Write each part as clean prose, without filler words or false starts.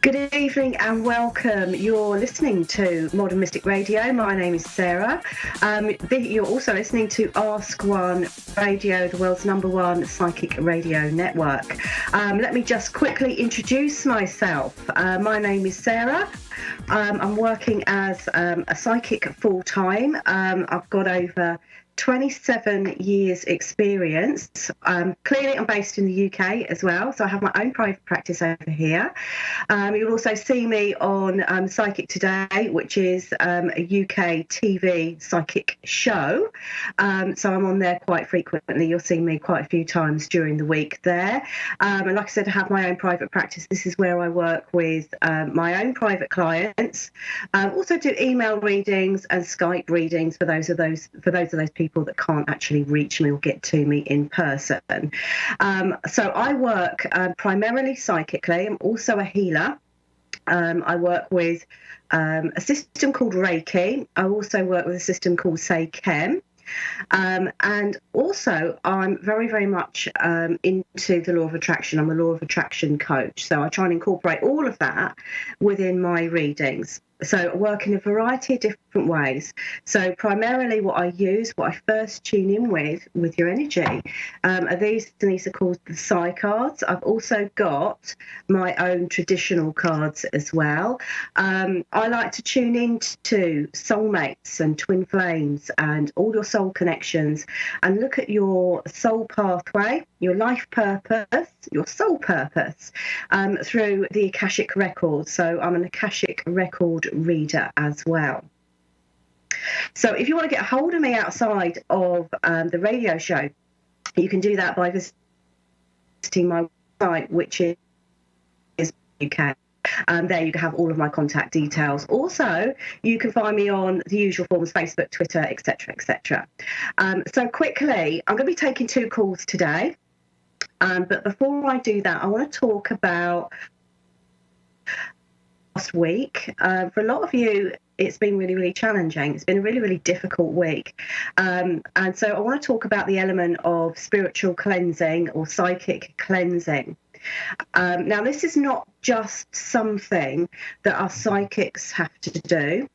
Good evening and welcome. You're listening to Modern Mystic Radio. My name is Sarah. You're also listening to Ask One Radio, the world's #1 psychic radio network. Let me just quickly introduce myself. My name is Sarah. I'm working as a psychic full-time. I've got over 27 years experience. Clearly I'm based in the UK as well, so I have my own private practice over here. You'll also see me on Psychic Today, which is a UK TV psychic show. So I'm on there quite frequently. You'll see me quite a few times during the week there. And like I said, I have my own private practice. This is where I work with my own private clients. Also do email readings and Skype readings for those of those people that can't actually reach me or get to me in person. So I work primarily psychically. I'm also a healer. I work with a system called Reiki. I also work with a system called Seichem. And also I'm very, very much into the law of attraction. I'm a law of attraction coach. So I try and incorporate all of that within my readings. So I work in a variety of different ways. So primarily what I use, what I first tune in with your energy, are these are called the Psy cards. I've also got my own traditional cards as well. I like to tune into soulmates and twin flames and all your soul connections and look at your soul pathway, your life purpose, your soul purpose through the Akashic records. So I'm an Akashic record reader as well. So if you want to get a hold of me outside of the radio show, you can do that by visiting my website, which is UK. There you can have all of my contact details. Also, you can find me on the usual forms, Facebook, Twitter, etc., etc. So quickly, I'm going to be taking 2 calls today. But before I do that, I want to talk about last week. For a lot of you, it's been really, really challenging. It's been a really, really difficult week. And so I want to talk about the element of spiritual cleansing or psychic cleansing. Now, this is not just something that our psychics have to do.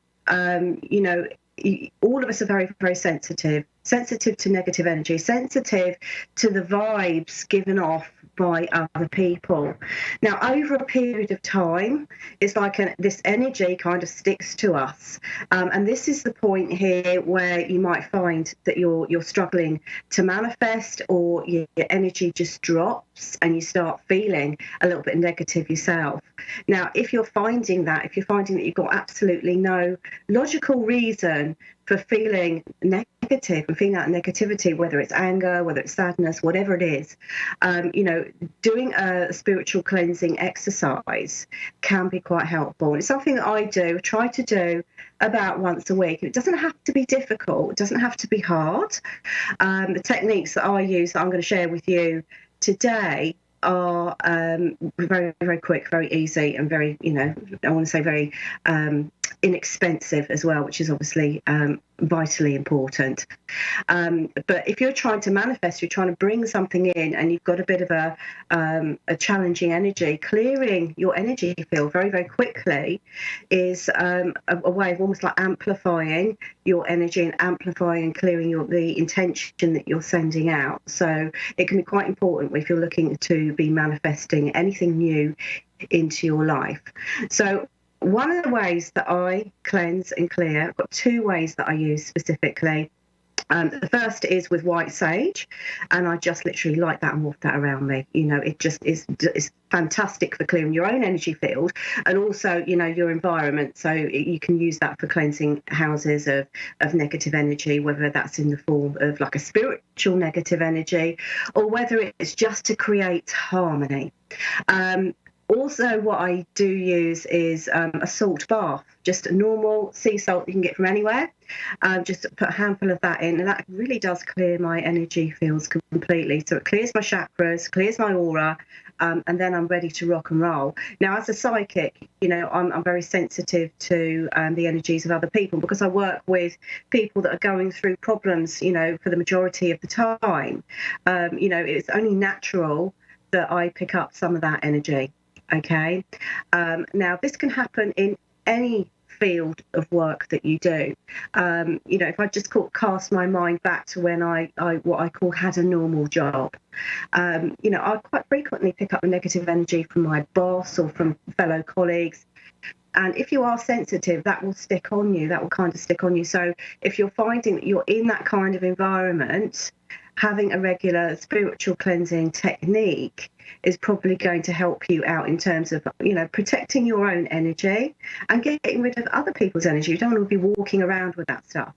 All of us are very, very sensitive to negative energy, sensitive to the vibes given off by other people. Now, over a period of time, it's like this energy kind of sticks to us. And this is the point here where you might find that you're struggling to manifest, or your energy just drops and you start feeling a little bit negative yourself. Now, if you're finding that you've got absolutely no logical reason for feeling negative and feeling that negativity, whether it's anger, whether it's sadness, whatever it is, doing a spiritual cleansing exercise can be quite helpful. It's something that I try to do about once a week. It doesn't have to be difficult. It doesn't have to be hard. The techniques that I use that I'm going to share with you today are very, very quick, very easy, and very, I want to say very inexpensive as well, which is obviously vitally important. But if you're trying to manifest, you're trying to bring something in, and you've got a bit of a challenging energy, clearing your energy field very, very quickly is a way of almost like amplifying your energy and amplifying and clearing the intention that you're sending out. So it can be quite important if you're looking to be manifesting anything new into your life. So one of the ways that I cleanse and clear, I've got 2 ways that I use specifically. The first is with white sage, and I just literally light that and waft that around me. It just is fantastic for clearing your own energy field and also, your environment. So you can use that for cleansing houses of negative energy, whether that's in the form of like a spiritual negative energy or whether it's just to create harmony. Also, what I do use is a salt bath, just a normal sea salt you can get from anywhere. Just put a handful of that in, and that really does clear my energy fields completely. So it clears my chakras, clears my aura, and then I'm ready to rock and roll. Now, as a psychic, I'm very sensitive to the energies of other people because I work with people that are going through problems, for the majority of the time. It's only natural that I pick up some of that energy. Okay. Now, this can happen in any field of work that you do. If I just cast my mind back to when I what I call had a normal job, I quite frequently pick up the negative energy from my boss or from fellow colleagues. And if you are sensitive, that will stick on you. That will kind of stick on you. So if you're finding that you're in that kind of environment, having a regular spiritual cleansing technique is probably going to help you out in terms of, protecting your own energy and getting rid of other people's energy. You don't want to be walking around with that stuff.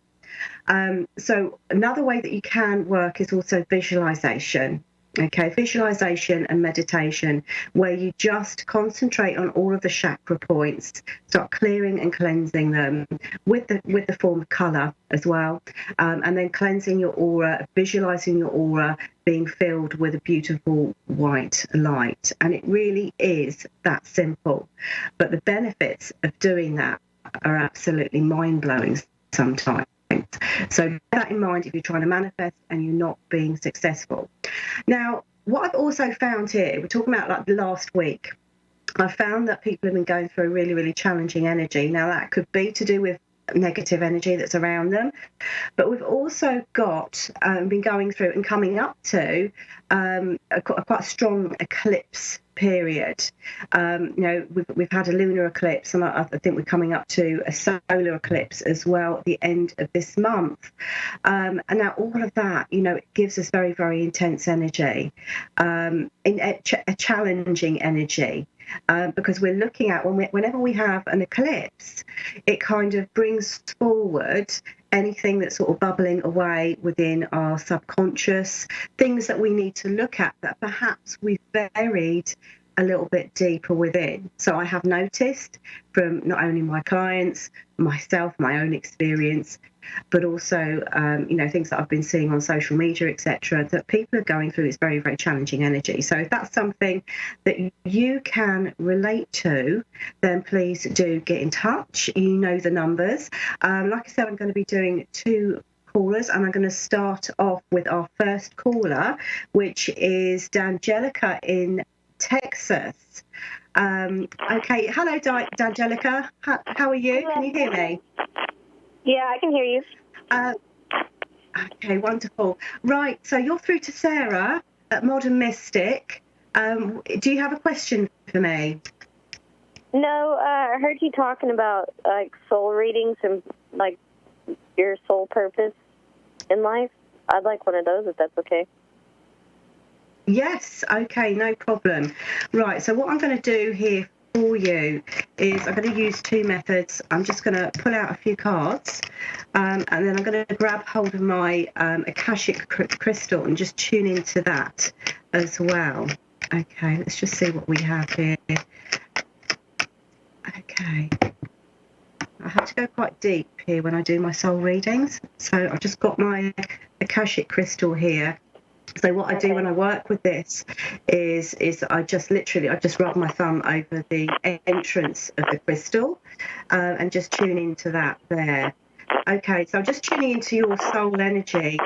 So another way that you can work is also visualization. Okay, visualization and meditation, where you just concentrate on all of the chakra points, start clearing and cleansing them with the form of color as well, and then cleansing your aura, visualizing your aura being filled with a beautiful white light. And it really is that simple. But the benefits of doing that are absolutely mind-blowing sometimes. So bear that in mind if you're trying to manifest and you're not being successful. Now, what I've also found here, we're talking about like last week, I found that people have been going through a really, really challenging energy. Now, that could be to do with negative energy that's around them, but we've also got been going through and coming up to a quite strong eclipse period. We've had a lunar eclipse, and I think we're coming up to a solar eclipse as well at the end of this month. And now all of that, it gives us very, very intense energy, in a challenging energy. Because we're looking at whenever we have an eclipse, it kind of brings forward anything that's sort of bubbling away within our subconscious, things that we need to look at that perhaps we've buried a little bit deeper within. So I have noticed from not only my clients, myself, my own experience, but also, things that I've been seeing on social media, etc., that people are going through this very, very challenging energy. So if that's something that you can relate to, then please do get in touch. You know the numbers. Like I said, I'm going to be doing 2 callers, and I'm going to start off with our first caller, which is D'Angelica in Texas. Okay, hello, D'Angelica. How are you? Can you hear me? Yeah, I can hear you. Okay, wonderful. Right, so you're through to Sarah at Modern Mystic. Do you have a question for me? No, I heard you talking about soul readings and your soul purpose in life. I'd like one of those if that's okay. Yes, okay, no problem. Right, so what I'm going to do here for you is I'm going to use 2 methods. I'm just going to pull out a few cards, and then I'm going to grab hold of my Akashic crystal and just tune into that as well. Okay, let's just see what we have here. Okay. I have to go quite deep here when I do my soul readings. So I've just got my Akashic crystal here. So what I do when I work with this is I just rub my thumb over the entrance of the crystal, and just tune into that there. Okay, so I'm just tuning into your soul energy,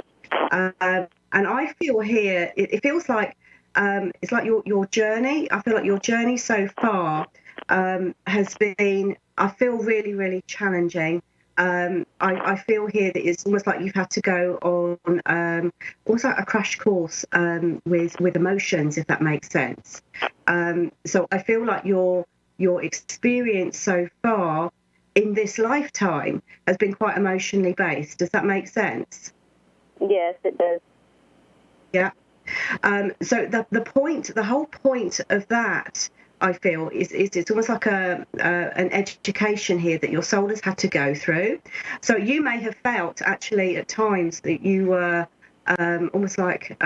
and I feel here it feels like it's like your journey. I feel like your journey so far has been, I feel, really, really challenging. I feel here that it's almost like you've had to go on almost like a crash course with emotions, if that makes sense. So I feel like your experience so far in this lifetime has been quite emotionally based. Does that make sense? Yes, it does. Yeah. So the whole point of that, I feel, is it's almost like an education here that your soul has had to go through. So you may have felt actually at times that you were almost like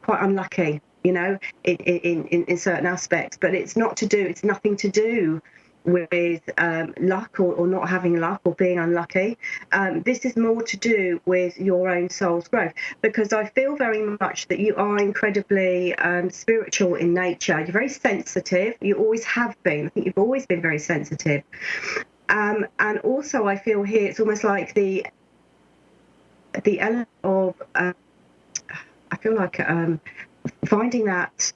quite unlucky, in certain aspects, but it's nothing to do with luck or not having luck or being unlucky. This is more to do with your own soul's growth, because I feel very much that you are incredibly spiritual in nature. You're very sensitive. You always have been. I think you've always been very sensitive. And also I feel here it's almost like the element of I feel like finding that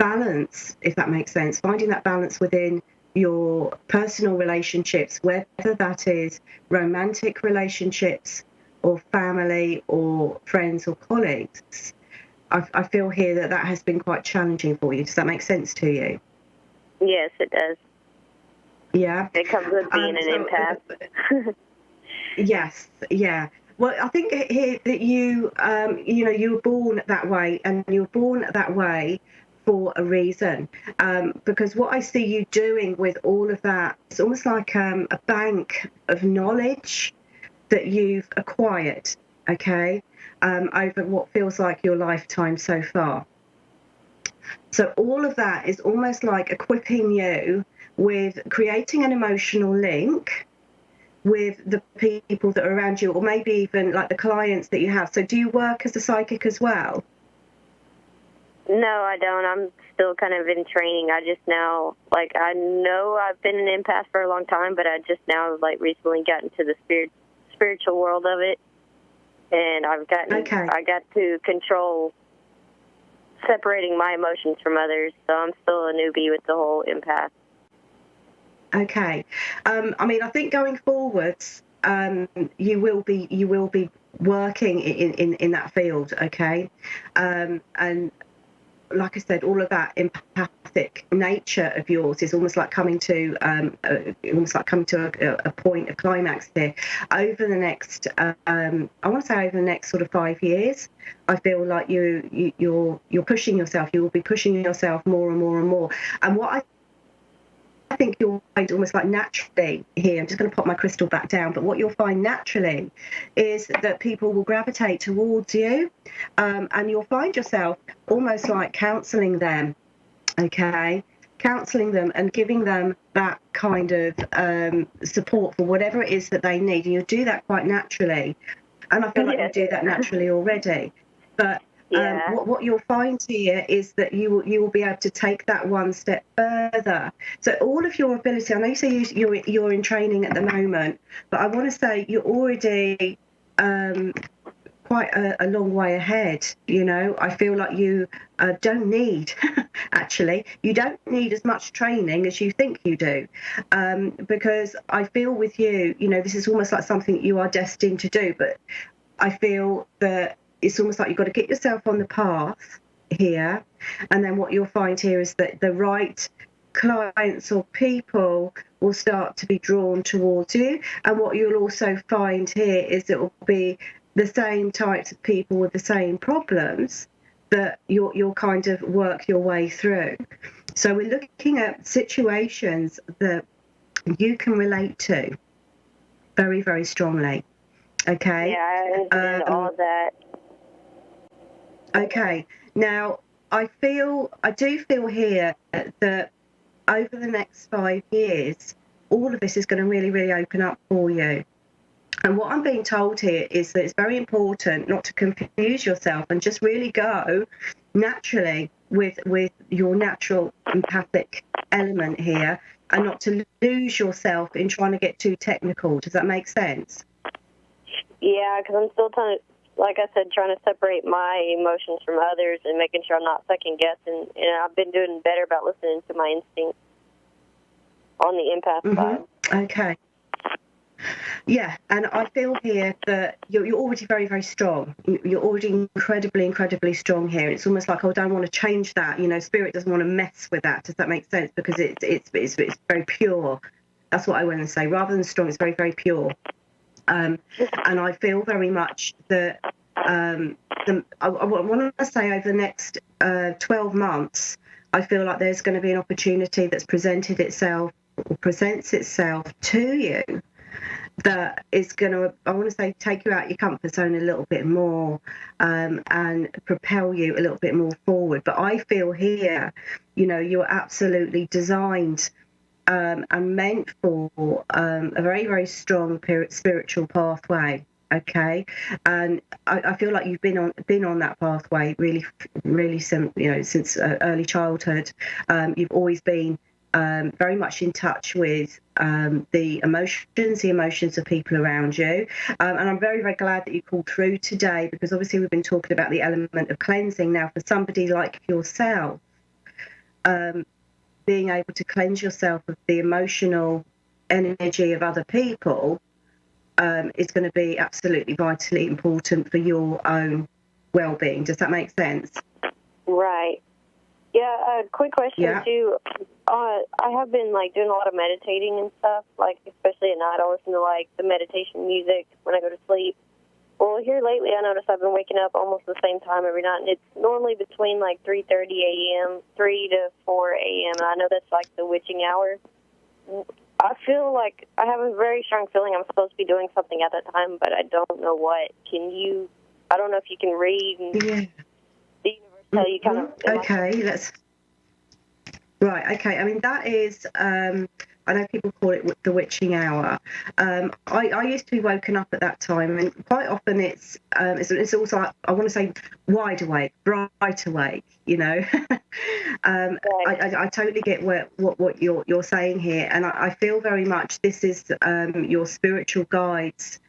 balance, if that makes sense, finding that balance within your personal relationships, whether that is romantic relationships or family or friends or colleagues. I feel here that has been quite challenging for you. Does that make sense to you? Yes, it does. Yeah. It comes with being an empath. Yes, yeah. Well, I think here that you were born that way, and you were born that way for a reason. Because what I see you doing with all of that, it's almost like a bank of knowledge that you've acquired, okay, over what feels like your lifetime so far. So all of that is almost like equipping you with creating an emotional link with the people that are around you, or maybe even like the clients that you have. So do you work as a psychic as well? No, I don't. I'm still kind of in training. I just now, like, I know I've been an empath for a long time, but I just now, like, recently got into the spiritual world of it, and I got to control separating my emotions from others. So I'm still a newbie with the whole empath. Okay. I mean, I think going forwards, you will be working in that field. Okay. And like I said, all of that empathic nature of yours is almost like coming to a point of climax here. Over the next, I want to say over the next sort of 5 years, I feel like you're pushing yourself. You will be pushing yourself more and more and more. And what I think you'll find almost like naturally here, I'm just going to pop my crystal back down, but what you'll find naturally is that people will gravitate towards you, and you'll find yourself almost like counselling them, okay? Counselling them and giving them that kind of support for whatever it is that they need. And you'll do that quite naturally. And I feel like you do that naturally already. But what you'll find here is that you will be able to take that one step further. So all of your ability, I know you say you're in training at the moment, but I want to say you're already quite a long way ahead. You know, I feel like you don't need, actually, you don't need as much training as you think you do, because I feel with you, you know, this is almost like something you are destined to do, but I feel that it's almost like you've got to get yourself on the path here, and then what you'll find here is that the right clients or people will start to be drawn towards you, and what you'll also find here is it will be the same types of people with the same problems that you'll kind of work your way through. So we're looking at situations that you can relate to very, very strongly. Okay. Yeah, I understand all of that. Okay. Now, I do feel here that over the next 5 years, all of this is going to really, really open up for you. And what I'm being told here is that it's very important not to confuse yourself and just really go naturally with your natural empathic element here, and not to lose yourself in trying to get too technical. Does that make sense? Yeah, because I'm still like I said, trying to separate my emotions from others and making sure I'm not second guessing. And I've been doing better about listening to my instincts on the empath side. Okay. Yeah, and I feel here that you're already very, very strong. You're already incredibly, incredibly strong here. It's almost like, I don't want to change that. You know, spirit doesn't want to mess with that. Does that make sense? Because it's very pure. That's what I want to say. Rather than strong, it's very, very pure. And I feel very much that I want to say over the next 12 months, I feel like there's going to be an opportunity that's presents itself to you that is going to, I want to say, take you out your comfort zone a little bit more, and propel you a little bit more forward. But I feel here, you know, you're absolutely designed and meant for a very, very strong spiritual pathway. Okay, and I feel like you've been on that pathway really since early childhood. You've always been very much in touch with the emotions of people around you, and I'm very, very glad that you called through today, because obviously we've been talking about the element of cleansing. Now, for somebody like yourself, being able to cleanse yourself of the emotional energy of other people is going to be absolutely vitally important for your own well-being. Does that make sense? Right. Yeah, quick question too. I have been like doing a lot of meditating and stuff, like especially at night. I listen to like the meditation music when I go to sleep. Well, here lately, I noticed I've been waking up almost the same time every night, and it's normally between like 3:30 a.m., 3 to 4 a.m. And I know that's like the witching hour. I feel like I have a very strong feeling I'm supposed to be doing something at that time, but I don't know what. I don't know if you can read and the universe tell you kind of. Okay, Right, okay. I mean, that is, I know people call it the witching hour. I used to be woken up at that time, and quite often it's also, I want to say, wide awake, bright awake, you know. I totally get what you're saying here, and I feel very much this is your spiritual guides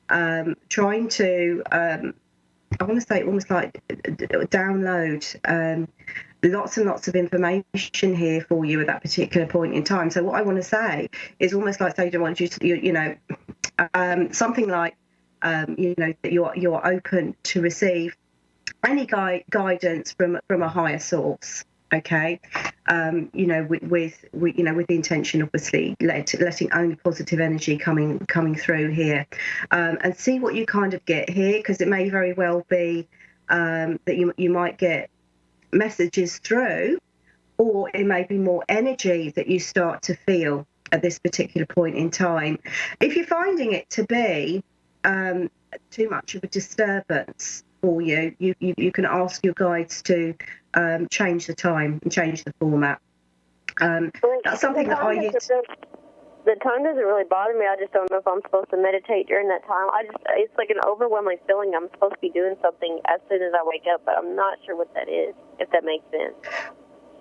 trying to, I want to say, almost like download lots and lots of information here for you at that particular point in time. So what I want to say is almost like they don't want you to, something like, that you're open to receive any guidance from a higher source. Okay, with the intention, obviously, letting only positive energy coming through here, and see what you kind of get here, because it may very well be that you might get messages through, or it may be more energy that you start to feel at this particular point in time. If you're finding it to be too much of a disturbance for you, you can ask your guides to change the time and change the format. That's something that I use. The time doesn't really bother me. I just don't know if I'm supposed to meditate during that time. It's like an overwhelming feeling I'm supposed to be doing something as soon as I wake up, but I'm not sure what that is, if that makes sense.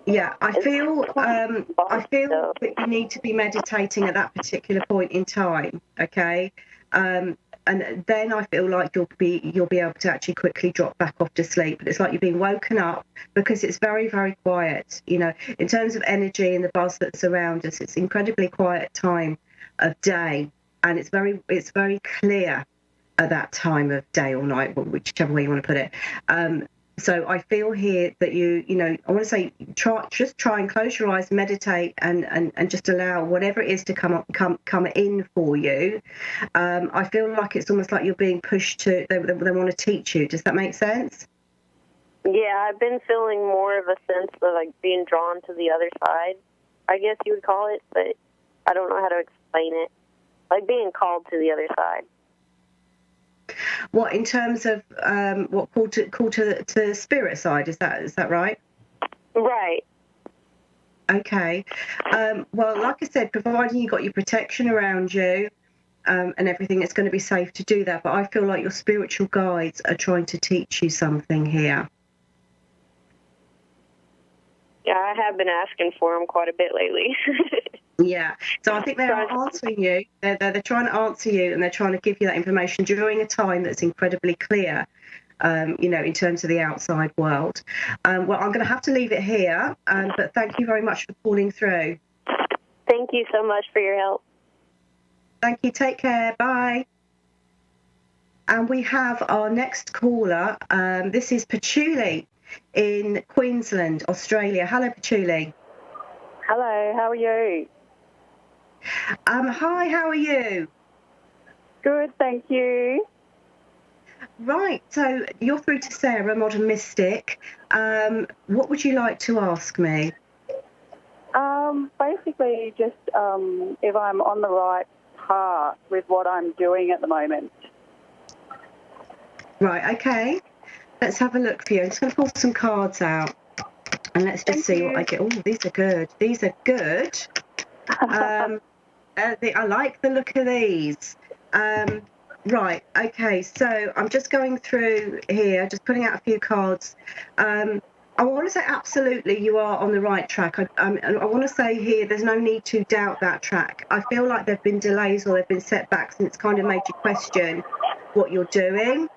Yeah, I feel that you need to be meditating at that particular point in time, okay? And then I feel like you'll be able to actually quickly drop back off to sleep. But it's like you're being woken up because it's very, very quiet. You know, in terms of energy and the buzz that's around us, it's incredibly quiet time of day, and it's very clear at that time of day or night, whichever way you want to put it. So I feel here that I want to say try and close your eyes, meditate, and just allow whatever it is to come in for you. I feel like it's almost like you're being pushed to. They want to teach you. Does that make sense? Yeah, I've been feeling more of a sense of like being drawn to the other side, I guess you would call it, but I don't know how to explain it. Like being called to the other side. What, in terms of what called to the spirit side? Is that right? Right. Okay. Well, like I said, providing you got your protection around you and everything, it's going to be safe to do that. But I feel like your spiritual guides are trying to teach you something here. Yeah, I have been asking for them quite a bit lately. Yeah, so I think they're answering you. They're trying to answer you, and they're trying to give you that information during a time that's incredibly clear, in terms of the outside world. Well, I'm going to have to leave it here, but thank you very much for calling through. Thank you so much for your help. Thank you. Take care. Bye. And we have our next caller. This is Patchouli in Queensland, Australia. Hello, Patchouli. Hello, how are you? Hi, how are you? Good, thank you. Right, so you're through to Saira, Modern Mystic. What would you like to ask me? Basically, just if I'm on the right path with what I'm doing at the moment. Right, okay. Let's have a look for you. I'm just going to pull some cards out, and let's just see what I get. Oh, these are good. These are good. I like the look of these. Right, okay, so I'm just going through here, just putting out a few cards. I want to say absolutely you are on the right track. I want to say here there's no need to doubt that track. I feel like there have been delays or there have been setbacks, and it's kind of made you question what you're doing.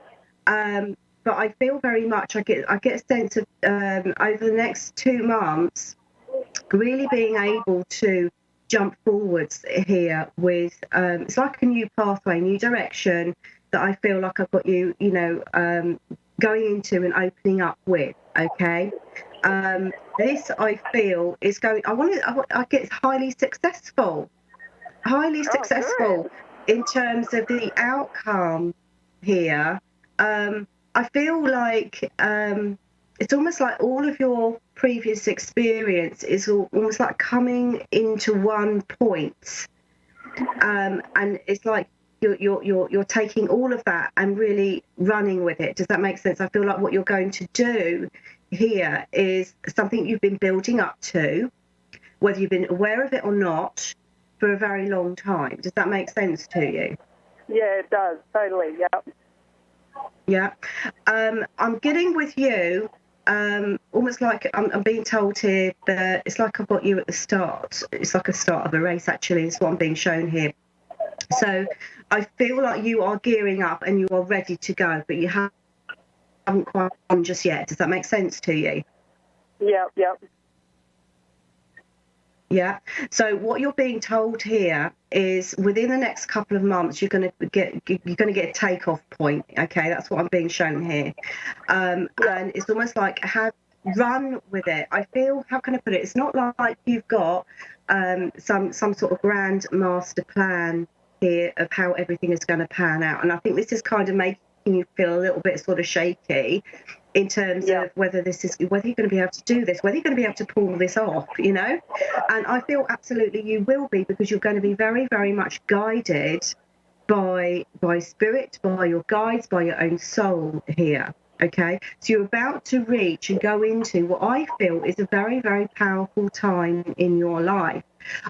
But I feel very much, I get a sense of over the next 2 months, really being able to jump forwards here with it's like a new pathway, new direction that I feel like I've got you, going into and opening up with. Okay, this I feel is going. I get highly successful, in terms of the outcome here. I feel like it's almost like all of your previous experience is almost like coming into one point, and it's like you're taking all of that and really running with it. Does that make sense? I feel like what you're going to do here is something you've been building up to, whether you've been aware of it or not, for a very long time. Does that make sense to you? Yeah, it does. Totally, yeah. Yeah. I'm getting with you, almost like I'm being told here that it's like I've got you at the start. It's like a start of a race, actually, is what I'm being shown here. So I feel like you are gearing up and you are ready to go, but you haven't quite gone just yet. Does that make sense to you? Yep. Yeah. So what you're being told here is within the next couple of months you're going to get a takeoff point. Okay, that's what I'm being shown here, and it's almost like run with it. I feel, how can I put it? It's not like you've got some sort of grand master plan here of how everything is going to pan out, and I think this is kind of making you feel a little bit sort of shaky in terms of whether you're going to be able to do this, whether you're going to be able to pull this off, And I feel absolutely you will be, because you're going to be very, very much guided by spirit, by your guides, by your own soul here. Okay, so you're about to reach and go into what I feel is a very, very powerful time in your life.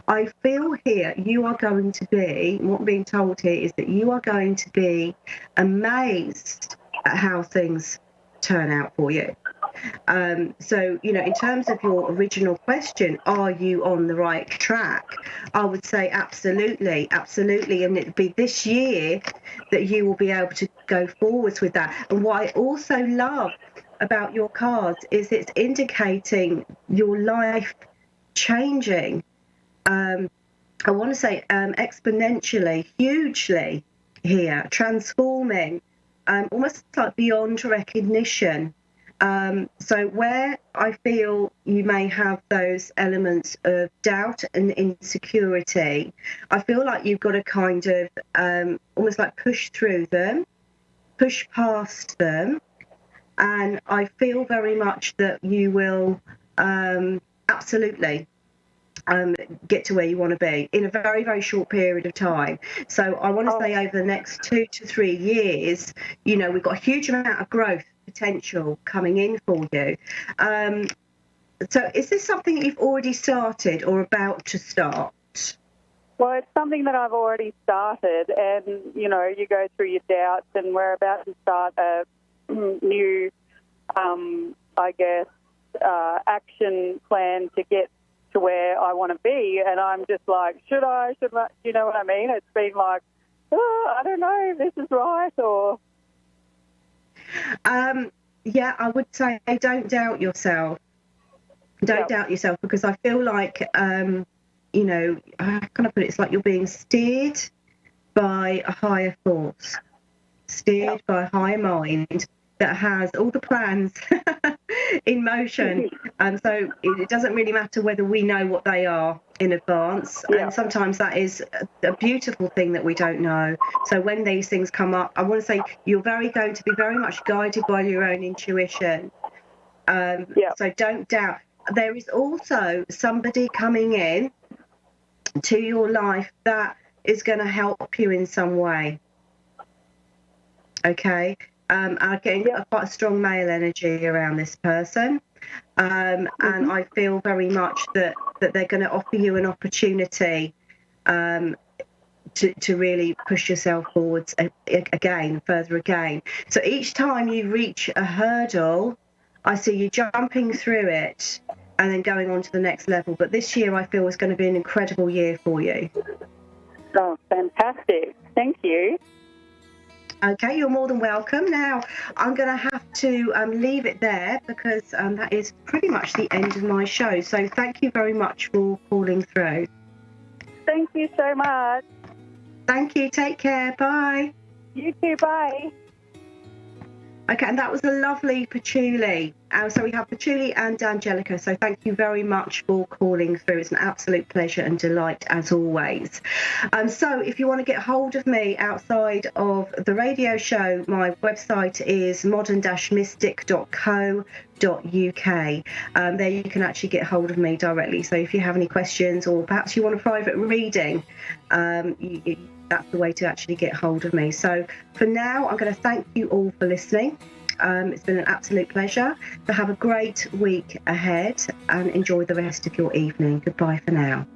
I feel here you are going to be, what I'm being told here is that you are going to be amazed at how things turn out for you. So, in terms of your original question, are you on the right track? I would say absolutely. And it'll be this year that you will be able to go forwards with that. And what I also love about your cards is it's indicating your life changing. I want to say exponentially, hugely here, transforming, almost like beyond recognition. So where I feel you may have those elements of doubt and insecurity, I feel like you've got to kind of almost like push through them, push past them. And I feel very much that you will absolutely get to where you want to be in a very, very short period of time. So I want to say over the next 2 to 3 years, we've got a huge amount of growth potential coming in for you. So is this something you've already started or about to start? Well, it's something that I've already started, and, you go through your doubts, and we're about to start a new, action plan to get to where I want to be, and I'm just like, should I, you know what I mean? It's been like, I don't know if this is right, or... Yeah, I would say don't doubt yourself. Don't doubt yourself, because I feel like, how can I put it? It's like you're being steered by a higher force, steered by a higher mind that has all the plans in motion. So it doesn't really matter whether we know what they are in advance. And sometimes that is a beautiful thing that we don't know. So when these things come up, I want to say you're going to be very much guided by your own intuition. So don't doubt. There is also somebody coming in to your life that is going to help you in some way. Okay. I'm getting quite a strong male energy around this person. And I feel very much that they're going to offer you an opportunity to really push yourself forwards further again. So each time you reach a hurdle, I see you jumping through it and then going on to the next level. But this year I feel is going to be an incredible year for you. Oh, fantastic. Thank you. Okay, you're more than welcome. Now, I'm going to have to leave it there because that is pretty much the end of my show. So thank you very much for calling through. Thank you so much. Thank you. Take care. Bye. You too. Bye. Okay, and that was a lovely patchouli. So we have patchouli and Angelica. So thank you very much for calling through. It's an absolute pleasure and delight as always. So if you want to get hold of me outside of the radio show, my website is modern-mystic.co.uk. There you can actually get hold of me directly. So if you have any questions or perhaps you want a private reading, that's the way to actually get hold of me. So for now, I'm going to thank you all for listening. It's been an absolute pleasure. So have a great week ahead and enjoy the rest of your evening. Goodbye for now.